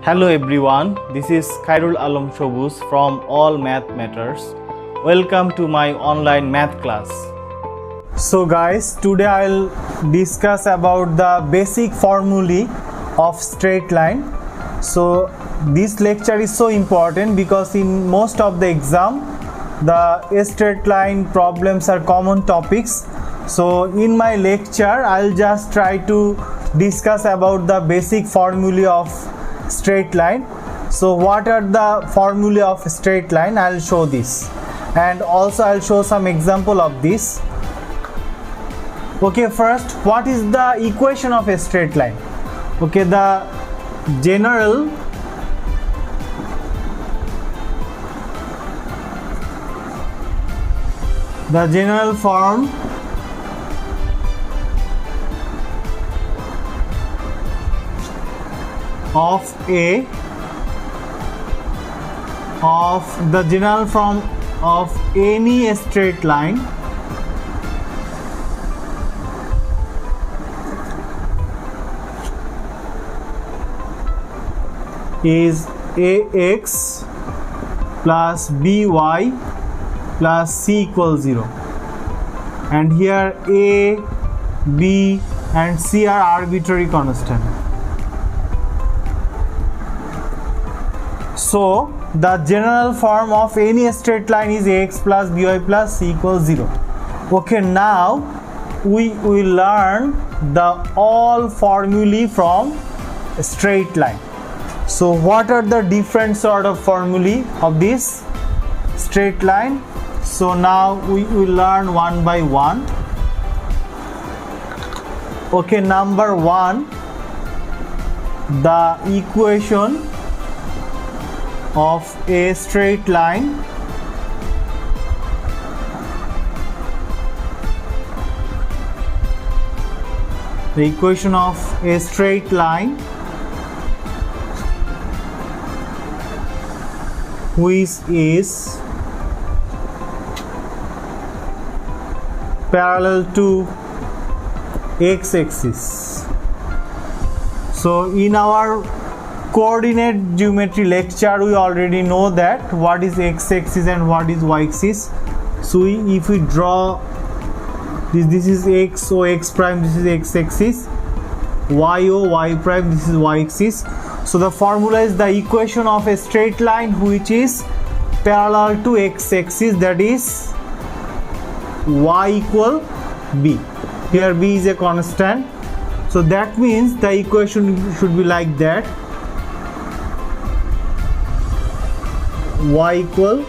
Hello everyone, this is Khairul Alam Shobuz from All Math Matters. Welcome to my online math class. So guys, today I'll discuss about the basic formulae of straight line. So this lecture is so important because in most of the exam the straight line problems are common topics. So in my lecture I'll just try to discuss about the basic formulae of straight line. So what are the formulae of straight line? I'll show this, and also I'll show some example of this. Okay, first, what is the equation of a straight line? Okay, the general form of any straight line is ax plus by plus c equals 0, and here a, b and c are arbitrary constant. So the general form of any straight line is ax plus by plus c equals 0. Okay, now we will learn the all formulae from straight line. So what are the different sort of formulae of this straight line? So now we will learn one by one. Okay, number one, the equation of a straight line which is parallel to x-axis. So in our coordinate geometry lecture we already know that what is x-axis and what is y-axis. So if we draw this is x, o x prime, this is x-axis, y o y prime, this is y-axis. So the formula is the equation of a straight line which is parallel to x-axis, that is y equal b. Here b is a constant, so that means the equation should be like that: y equal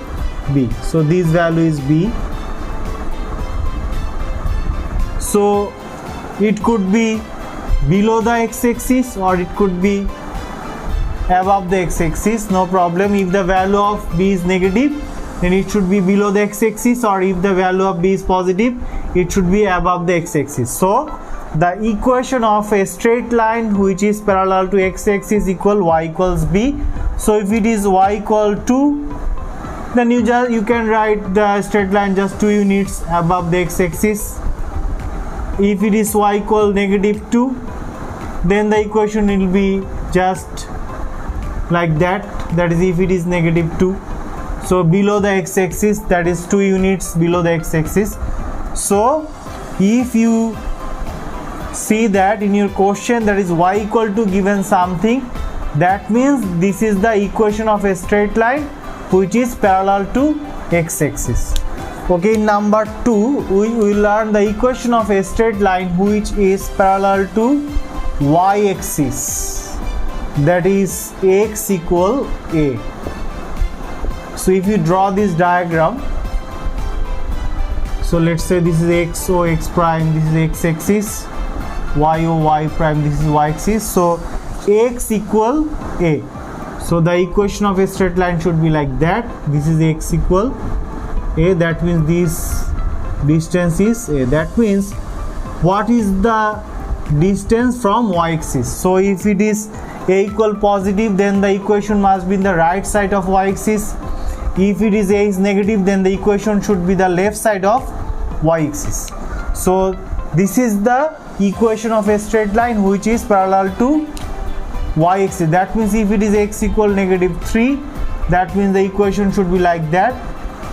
b. So this value is b. So it could be below the x-axis or it could be above the x-axis, no problem. If the value of b is negative, then it should be below the x-axis, or if the value of b is positive, it should be above the x-axis. So the equation of a straight line which is parallel to x-axis equal y equals b. So if it is y equal 2, then you can write the straight line just 2 units above the x-axis. If it is y equal negative 2, then the equation will be just like that, that is if it is negative 2. So below the x-axis, that is 2 units below the x-axis. So if you see that in your question that is y equal to given something, that means this is the equation of a straight line which is parallel to x-axis. Okay, number 2 we will learn the equation of a straight line which is parallel to y-axis, that is x equal a. So if you draw this diagram, so let's say this is x o x prime, this is x-axis, y o y prime, this is y-axis. So x equal a. So the equation of a straight line should be like that: this is x equal a, that means this distance is a. That means what is the distance from y-axis? So if it is a equal positive, then the equation must be in the right side of y-axis. If it is a is negative, then the equation should be the left side of y-axis. So this is the equation of a straight line which is parallel to y axis. That means if it is x equal -3, that means the equation should be like that.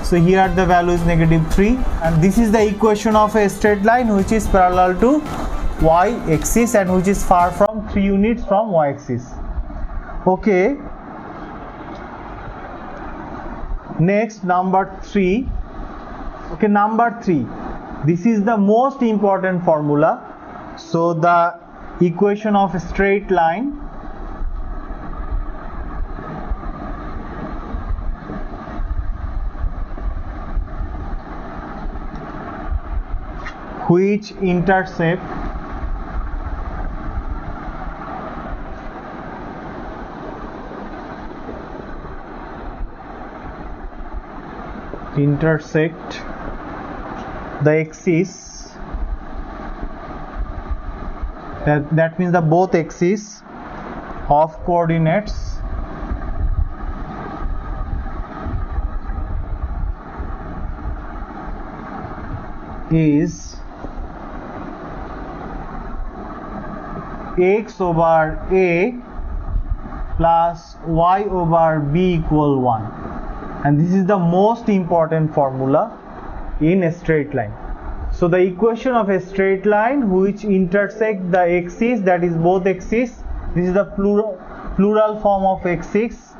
So here the value is -3, and this is the equation of a straight line which is parallel to y axis and which is far from 3 units from y axis. Okay, next number 3. Okay, number 3, this is the most important formula. So the equation of a straight line which intersect the axis, that means the both axes of coordinates is x over a plus y over b equal 1, and this is the most important formula in a straight line. So the equation of a straight line which intersect the axis, that is both axes, this is the plural form of axis.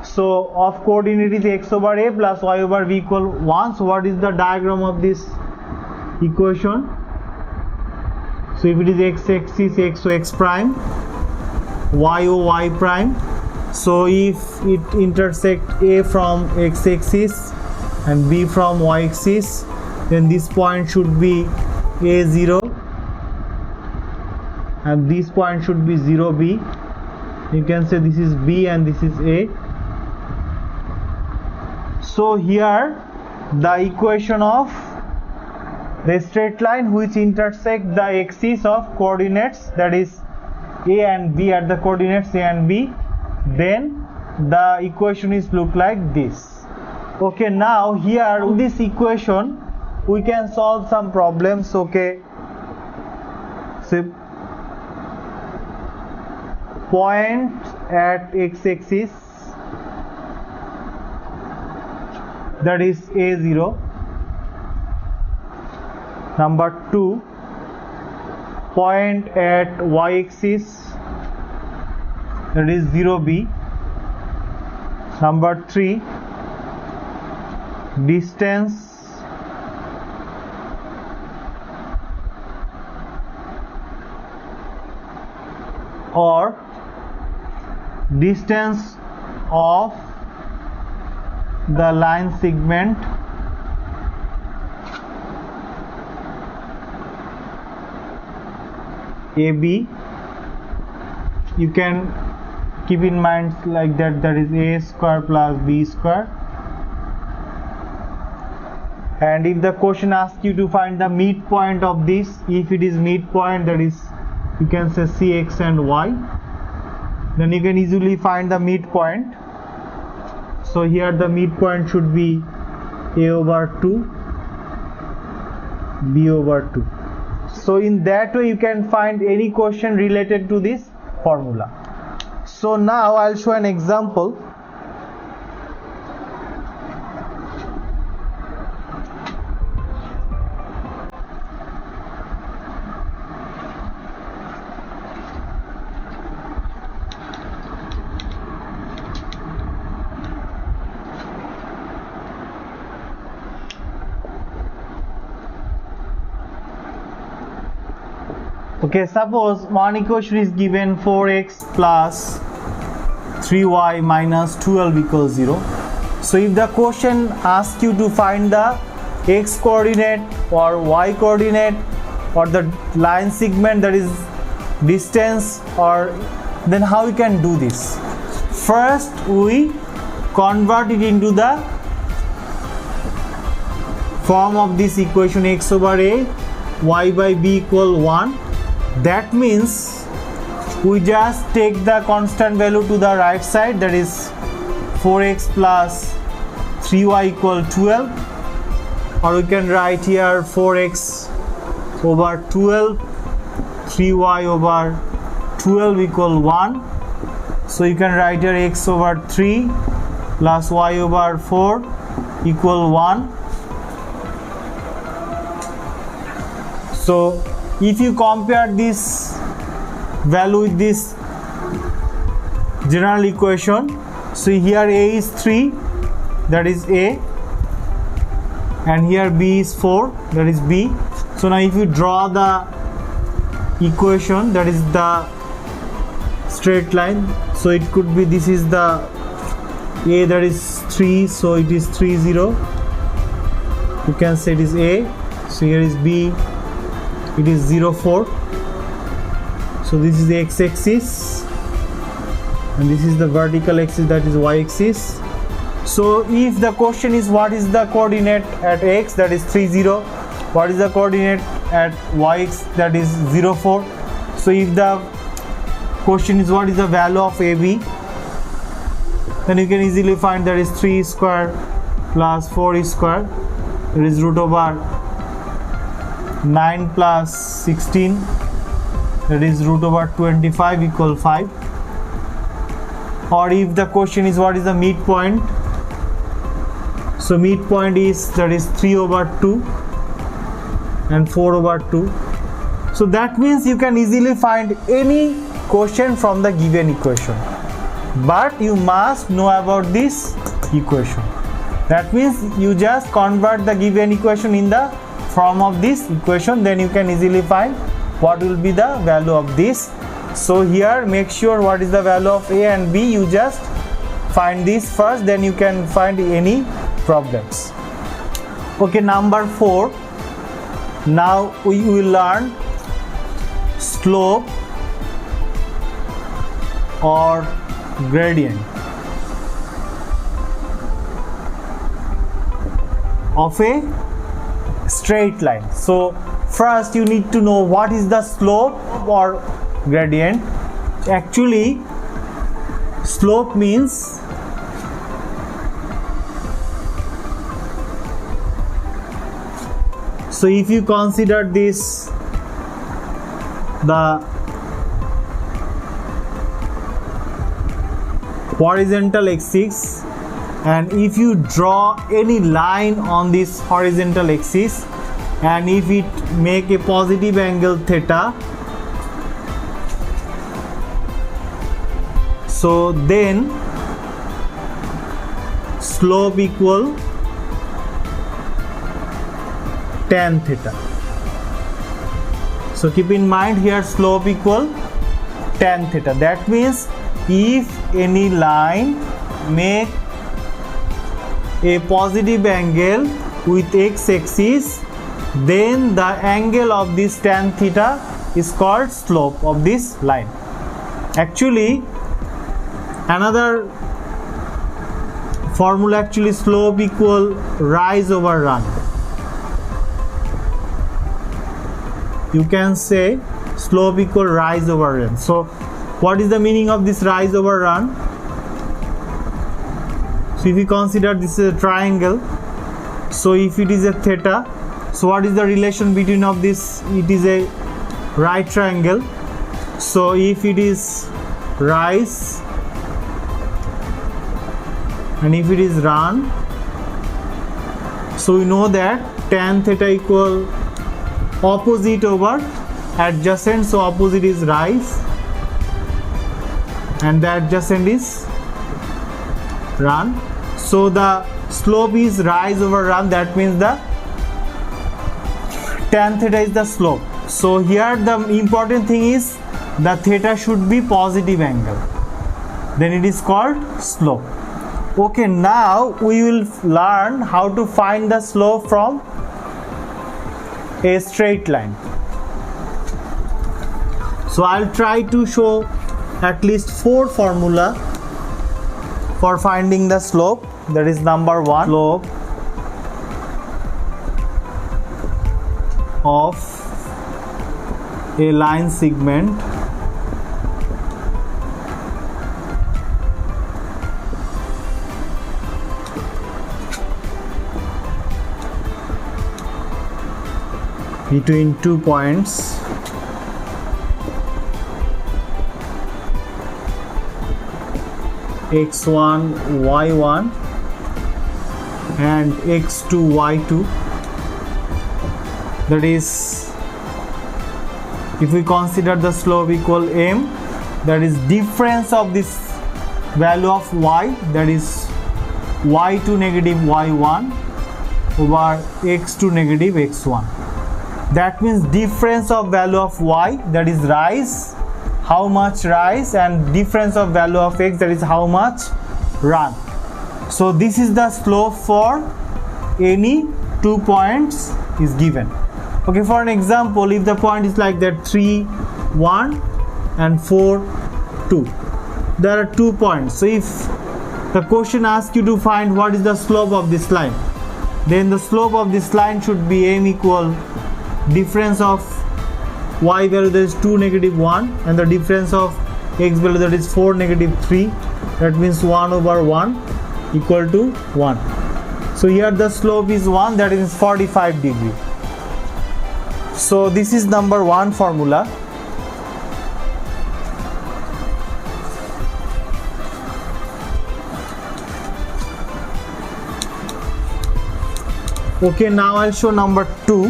So of coordinate is x over a plus y over b equal 1. So what is the diagram of this equation? So if it is x axis, x, so x prime, y o y prime. So if it intersect a from x axis and b from y axis, then this point should be a0 and this point should be 0b. You can say this is b and this is a. So here the equation of the straight line which intersect the axis of coordinates, that is a and b, at the coordinates a and b, then the equation is look like this. Okay, now here with this equation we can solve some problems. Okay, so point at x-axis, that is a0. Number 2, point at y-axis, that is 0b. Number 3, distance or distance of the line segment AB. You can keep in mind like that, that is a square plus b square. And if the question asks you to find the midpoint of this, if it is midpoint, that is you can say cx and y, then you can easily find the midpoint. So here the midpoint should be a over 2, b over 2. So in that way you can find any question related to this formula. So now I'll show an example. Okay, suppose one equation is given 4x plus 3y minus 12 equals 0. So if the question asks you to find the x coordinate or y coordinate or the line segment, that is distance, or then how you can do this? First we convert it into the form of this equation, x over a, y by b equal 1. That means we just take the constant value to the right side, that is 4x plus 3y equal 12, or we can write here 4x over 12, 3y over 12 equal 1. So you can write here x over 3 plus y over 4 equal 1. So if you compare this value with this general equation, so here a is 3, that is a, and here b is 4, that is b. So now if you draw the equation, that is the straight line, so it could be, this is the a, that is 3, so it is 3 0, you can say it is a. So here is b, it is 0 4. So this is the x-axis and this is the vertical axis, that is y-axis. So if the question is what is the coordinate at x, that is 3 0, what is the coordinate at y, that is 0 4. So if the question is what is the value of AB, then you can easily find that is 3 square plus 4 square, it is root over 9 plus 16, that is root over 25 equal 5. Or if the question is what is the midpoint, so midpoint is, that is 3 over 2 and 4 over 2. So that means you can easily find any question from the given equation, but you must know about this equation. That means you just convert the given equation in the form of this equation, then you can easily find what will be the value of this. So here make sure what is the value of a and b, you just find this first, then you can find any problems. Okay, number 4. Now we will learn slope or gradient of a straight line. So first you need to know what is the slope or gradient. Actually, slope means so if you consider this the horizontal axis, and if you draw any line on this horizontal axis and if it make a positive angle theta, so then slope equal tan theta. So keep in mind here slope equal tan theta. That means if any line make a positive angle with x-axis, then the angle of this tan theta is called slope of this line. Actually, another formula, actually slope equal rise over run. You can say slope equal rise over run. So what is the meaning of this rise over run? So if you consider this is a triangle, so if it is a theta, so what is the relation between of this? It is a right triangle. So if it is rise and if it is run, so we know that tan theta equal opposite over adjacent, so opposite is rise and the adjacent is run. So the slope is rise over run, that means the tan theta is the slope. So here the important thing is the theta should be positive angle, then it is called slope. Okay, now we will learn how to find the slope from a straight line. So I'll try to show at least 4 formula for finding the slope. That is number 1, slope of a line segment between 2 points x1 y1 and x2 y2. That is, if we consider the slope equal m, that is difference of this value of y, that is y2 negative y1 over x2 negative x1. That means difference of value of y, that is rise, how much rise, and difference of value of x, that is how much run. So this is the slope for any 2 points is given. Okay, for an example, if the point is like that 3 1 and 4 2, there are 2 points. So if the question asks you to find what is the slope of this line, then the slope of this line should be m equal difference of y value, that is 2 negative 1, and the difference of x value, that is 4 negative 3. That means 1 over 1 equal to 1. So here the slope is 1, that is 45 degree. So this is number 1 formula. Okay, now I'll show number 2,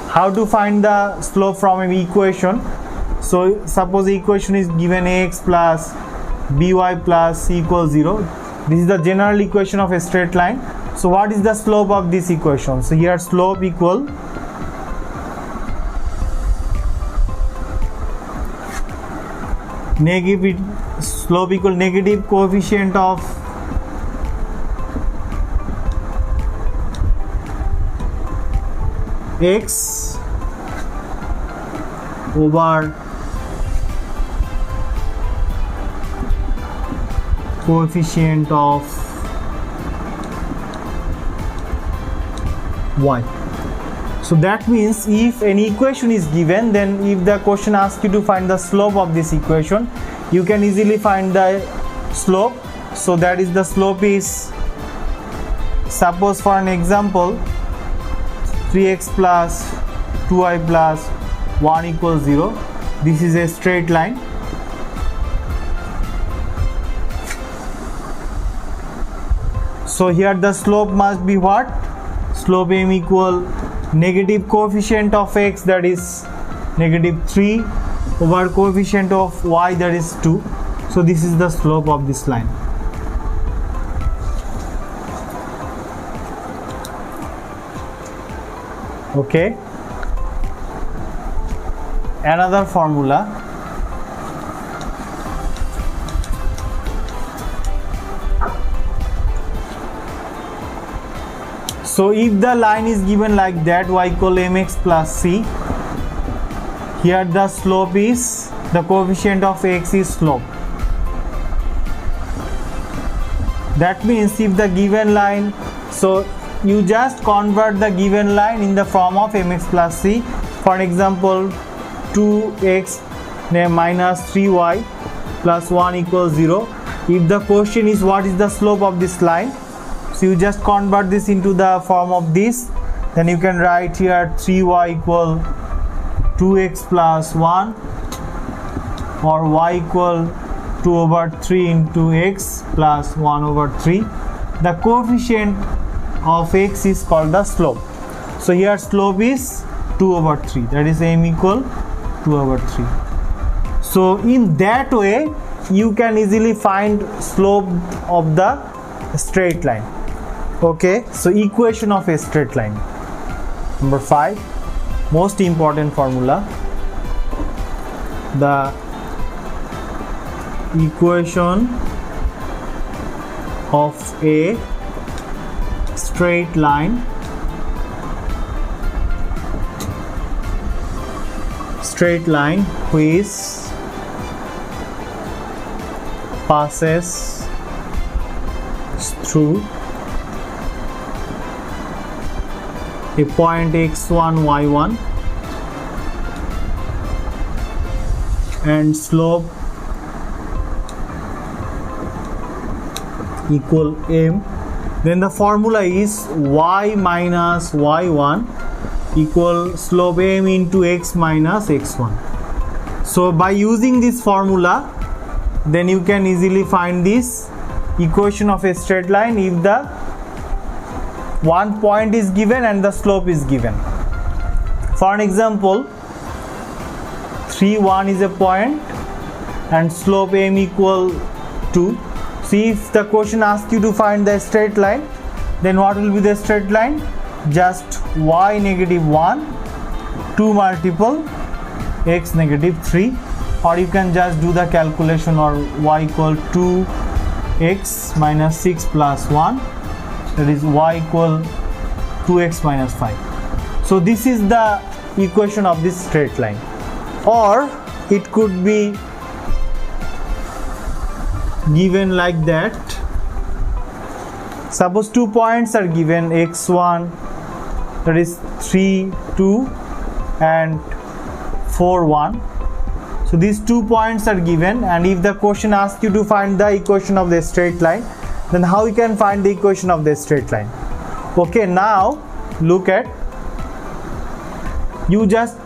how to find the slope from an equation. So suppose the equation is given ax plus by plus c equals 0. This is the general equation of a straight line. So what is the slope of this equation? So here slope equal negative coefficient of x over coefficient of y. So that means if an equation is given, then if the question asks you to find the slope of this equation, you can easily find the slope. So that is, the slope is, suppose for an example, 3x plus 2y plus 1 equals 0. This is a straight line. So here the slope must be what? Slope m equal negative coefficient of x, that is negative 3, over coefficient of y, that is 2. So this is the slope of this line. Okay, another formula. So if the line is given like that, y equal mx plus c, here the slope is, the coefficient of x is slope. That means if the given line, so you just convert the given line in the form of mx plus c. For example, 2x minus 3y plus 1 equals 0. If the question is what is the slope of this line, so you just convert this into the form of this. Then you can write here 3y equal 2x plus 1, or y equal 2 over 3 into x plus 1 over 3. The coefficient of x is called the slope. So here slope is 2 over 3, that is m equal 2 over 3. So in that way you can easily find slope of the straight line. Okay, so equation of a straight line. Number 5, most important formula, the equation of a straight line which passes through a point x1 y1 and slope equal m, then the formula is y minus y1 equal slope m into x minus x1. So by using this formula, then you can easily find this equation of a straight line if the one point is given and the slope is given. For an example, 3 1 is a point and slope m equal to. See, if the question asks you to find the straight line, then what will be the straight line? Just y negative 1 2 multiple x negative 3, or you can just do the calculation, or y equal 2x minus 6 plus 1, that is y equal 2x minus 5. So this is the equation of this straight line. Or it could be given like that. Suppose 2 points are given, x1, that is 3 2 and 4 1. So these 2 points are given, and if the question asks you to find the equation of the straight line, then how you can find the equation of the straight line? Okay, now look at, you just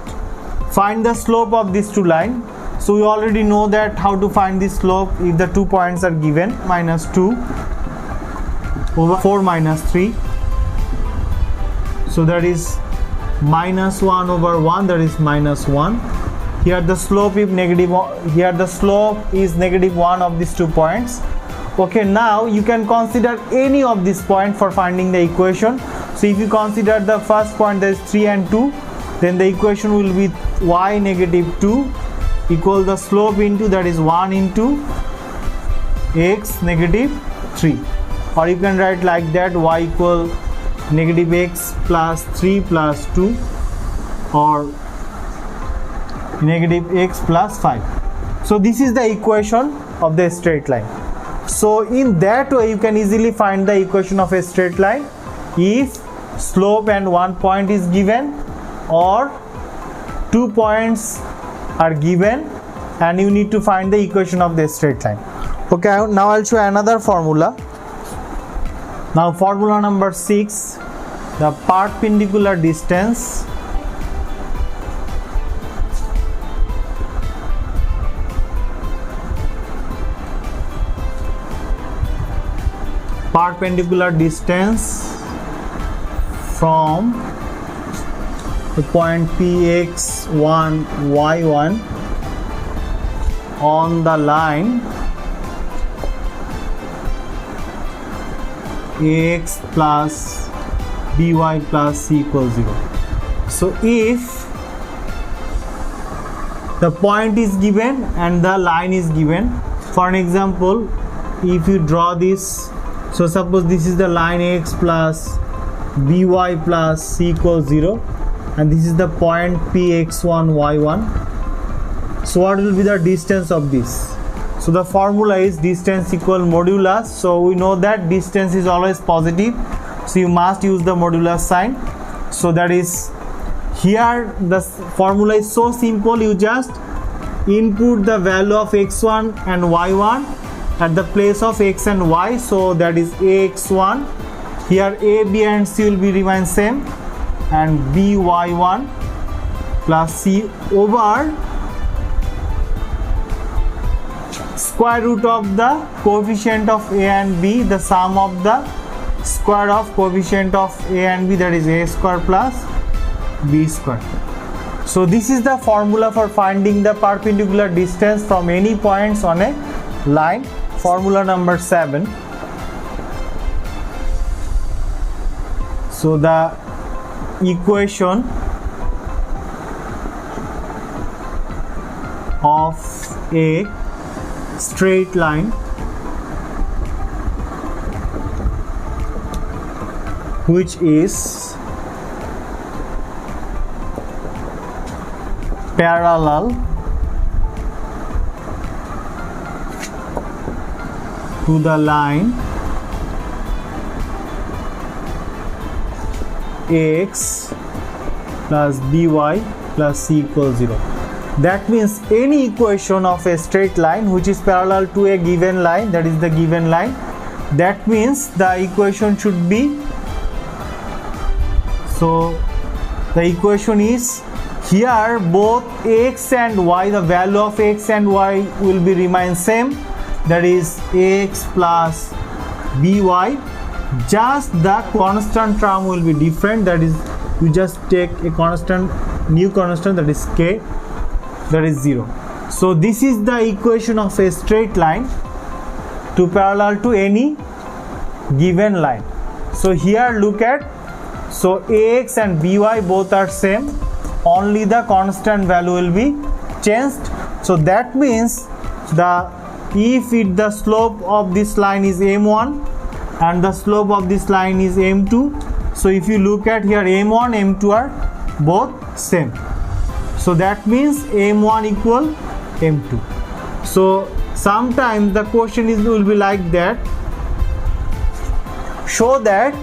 find the slope of these two lines. So we already know that how to find the slope if the 2 points are given. Minus 2 over 4 minus 3, so that is minus 1 over 1, that is minus 1. Here the slope is negative, here the slope is negative 1 of these 2 points. Okay, now you can consider any of these points for finding the equation. So if you consider the first point, that is 3 and 2, then the equation will be y negative 2 equal the slope into, that is 1 into x negative 3, or you can write like that, y equal negative x plus 3 plus 2, or negative x plus 5. So this is the equation of the straight line. So in that way you can easily find the equation of a straight line if slope and 1 point is given, or 2 points are given and you need to find the equation of the straight line. Okay, now I'll show another formula. Now formula number 6, the perpendicular distance from the point px1 y1 on the line ax plus by plus c equals 0. So if the point is given and the line is given, for an example, if you draw this, so suppose this is the line ax plus by plus c equals 0, and this is the point px1 y1. So what will be the distance of this? So the formula is distance equal modulus. So we know that distance is always positive, so you must use the modulus sign. So that is, here the formula is so simple, you just input the value of x1 and y1 at the place of x and y. So that is ax1, here a, b and c will be remain same, and by1 plus c over square root of the coefficient of a and b, the sum of the square of coefficient of a and b, that is a square plus b square. So this is the formula for finding the perpendicular distance from any points on a line. Formula number 7. So the equation of a straight line which is parallel to the line ax plus by plus c equals 0. That means any equation of a straight line which is parallel to a given line, that is the given line, that means the equation should be, so the equation is, here both x and y, the value of x and y will be remain same, that is ax plus by, just the constant term will be different, that is you just take a constant, new constant, that is k, that is 0. So this is the equation of a straight line to parallel to any given line. So here look at, so ax and by both are same, only the constant value will be changed. So that means if the slope of this line is m1 and the slope of this line is m2, so if you look at here, m1 m2 are both same, so that means m1 equal m2. So sometimes the question will be like that, show that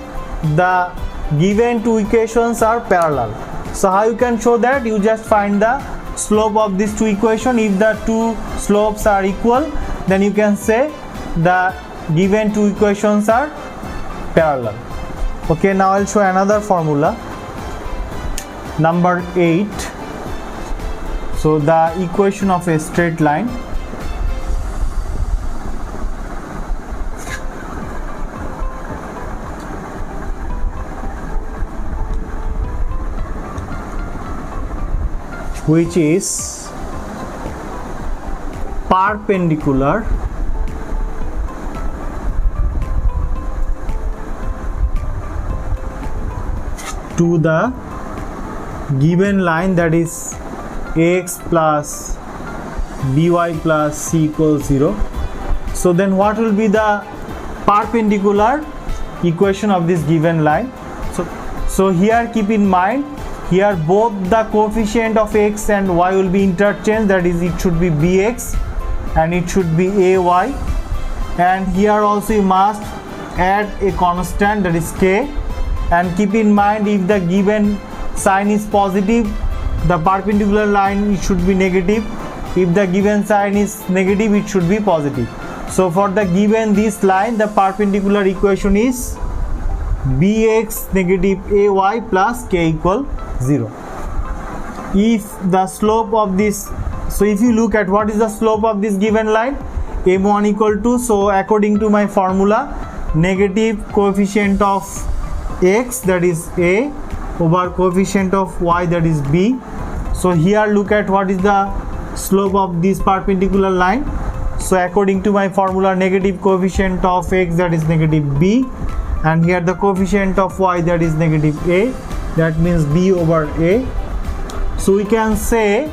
the given two equations are parallel. So how you can show that? You just find the slope of these two equations. If the two slopes are equal, then you can say the given two equations are parallel. Okay, now I'll show another formula, number 8. So the equation of a straight line, which is perpendicular to the given line, that is ax plus by plus c equals 0. So then what will be the perpendicular equation of this given line? So here keep in mind, here both the coefficient of x and y will be interchanged, that is it should be bx and it should be ay, and here also you must add a constant, that is k, and keep in mind if the given sign is positive, the perpendicular line it should be negative, if the given sign is negative it should be positive. So for the given this line, the perpendicular equation is bx negative ay plus k equal 0. If the slope of this, so if you look at what is the slope of this given line, m1 equal to, so according to my formula, negative coefficient of x, that is a, over coefficient of y, that is b. So here look at what is the slope of this perpendicular line. So according to my formula, negative coefficient of x, that is negative b, and here the coefficient of y, that is negative a, that means b over a. So we can say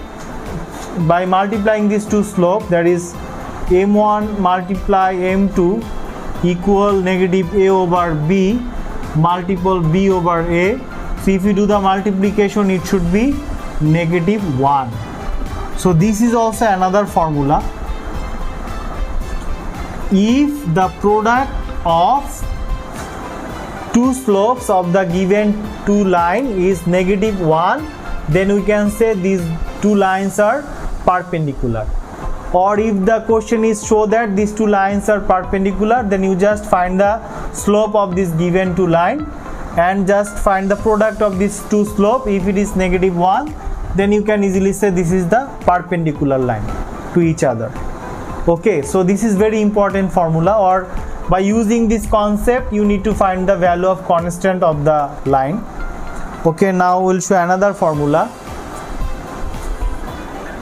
by multiplying these two slopes, that is m1 multiply m2 equal negative a over b multiple b over a. So if you do the multiplication, it should be negative 1. So this is also another formula. If the product of two slopes of the given two line is negative 1, then we can say these two lines are perpendicular. Or if the question is show that these two lines are perpendicular, then you just find the slope of this given two line and just find the product of these two slope. If it is negative 1, then you can easily say this is the perpendicular line to each other. Okay, so this is very important formula, or by using this concept you need to find the value of constant of the line. Okay, now we'll show another formula.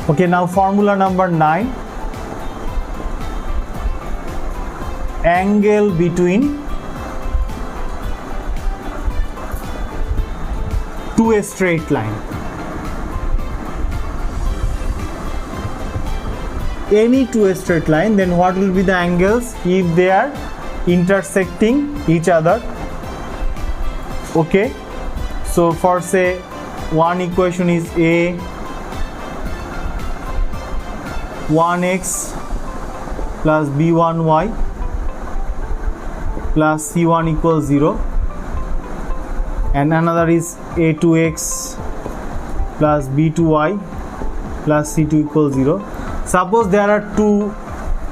Okay, now formula number 9. Angle between two straight line. Any two straight line, then what will be the angles if they are intersecting each other? Okay, so for say one equation is a 1x plus b1y plus c1 equals 0, and another is a2x plus b2y plus c2 equals 0. Suppose there are two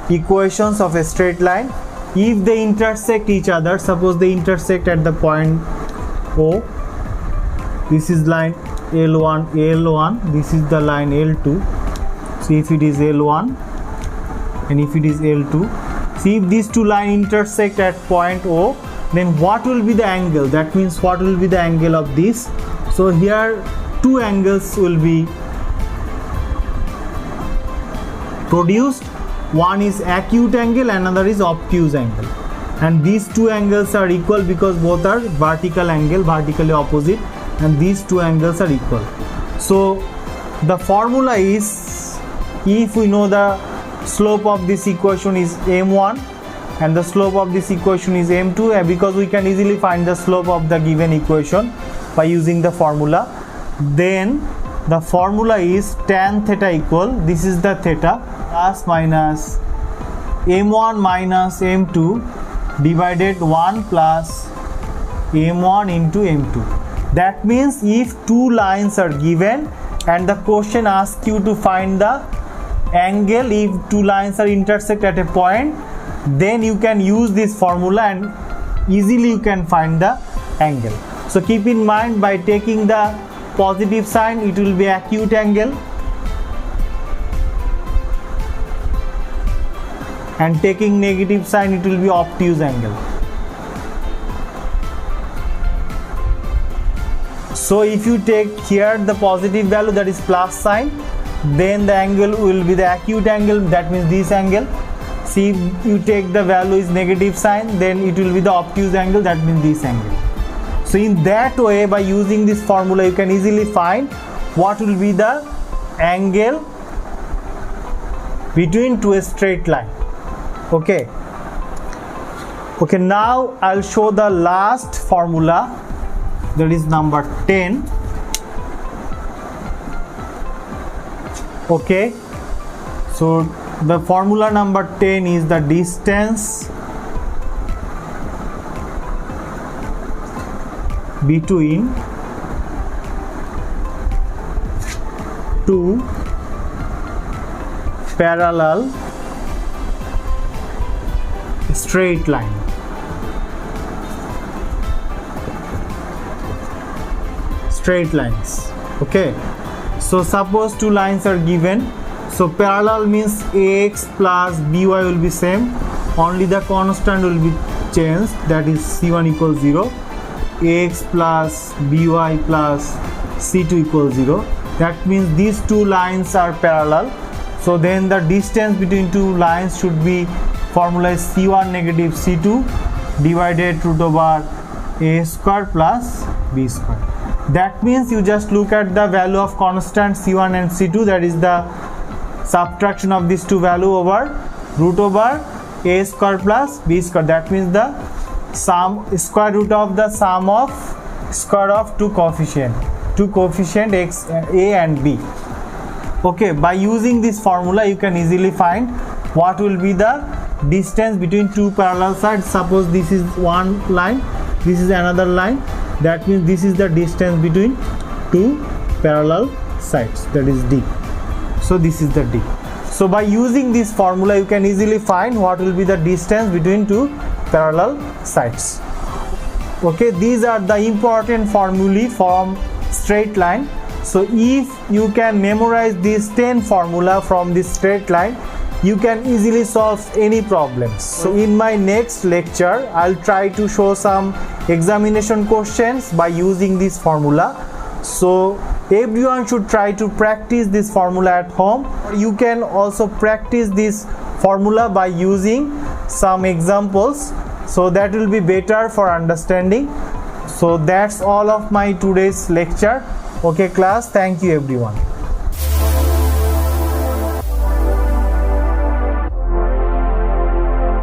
equations of a straight line. If they intersect each other, suppose they intersect at the point O, this is line L1, this is the line L2. So if it is L1 and if it is L2, see if these two lines intersect at point O, then what will be the angle? That means what will be the angle of this? So here two angles will be produced. One is acute angle, another is obtuse angle, and these two angles are equal because both are vertical angle, vertically opposite, and these two angles are equal. So the formula is, if we know the slope of this equation is m1 and the slope of this equation is m2, because we can easily find the slope of the given equation by using the formula, then the formula is tan theta equal, this is the theta, plus minus m1 minus m2 divided 1 plus m1 into m2. That means if two lines are given and the question asks you to find the angle if two lines are intersect at a point, then you can use this formula and easily you can find the angle. So keep in mind, by taking the positive sign it will be acute angle, and taking negative sign it will be obtuse angle. So if you take here the positive value, that is plus sign, then the angle will be the acute angle, that means this angle. See, if you take the value is negative sign, then it will be the obtuse angle, that means this angle. So in that way, by using this formula, you can easily find what will be the angle between two straight line. Okay, now I'll show the last formula, that is number 10. Okay, so the formula number 10 is the distance between two parallel straight lines. Okay, so suppose two lines are given. So parallel means ax plus by will be same, only the constant will be changed, that is c1 equals 0, ax plus by plus c2 equals 0. That means these two lines are parallel. So then the distance between two lines should be, formula is c1 negative c2 divided root over a square plus b square. That means you just look at the value of constant c1 and c2, that is the subtraction of these two value over root over a square plus b square. That means the square root of the sum of square of two coefficient x, a and b. Okay, by using this formula you can easily find what will be the distance between two parallel sides. Suppose this is one line, this is another line, that means this is the distance between two parallel sides, that is d. So this is the d. So by using this formula you can easily find what will be the distance between two parallel sides. Okay, these are the important formulae from straight line. So if you can memorize these 10 formula from this straight line, you can easily solve any problems. So in my next lecture I'll try to show some examination questions by using this formula. So everyone should try to practice this formula at home. You can also practice this formula by using some examples, so that will be better for understanding. So that's all of my today's lecture. Okay class, thank you everyone.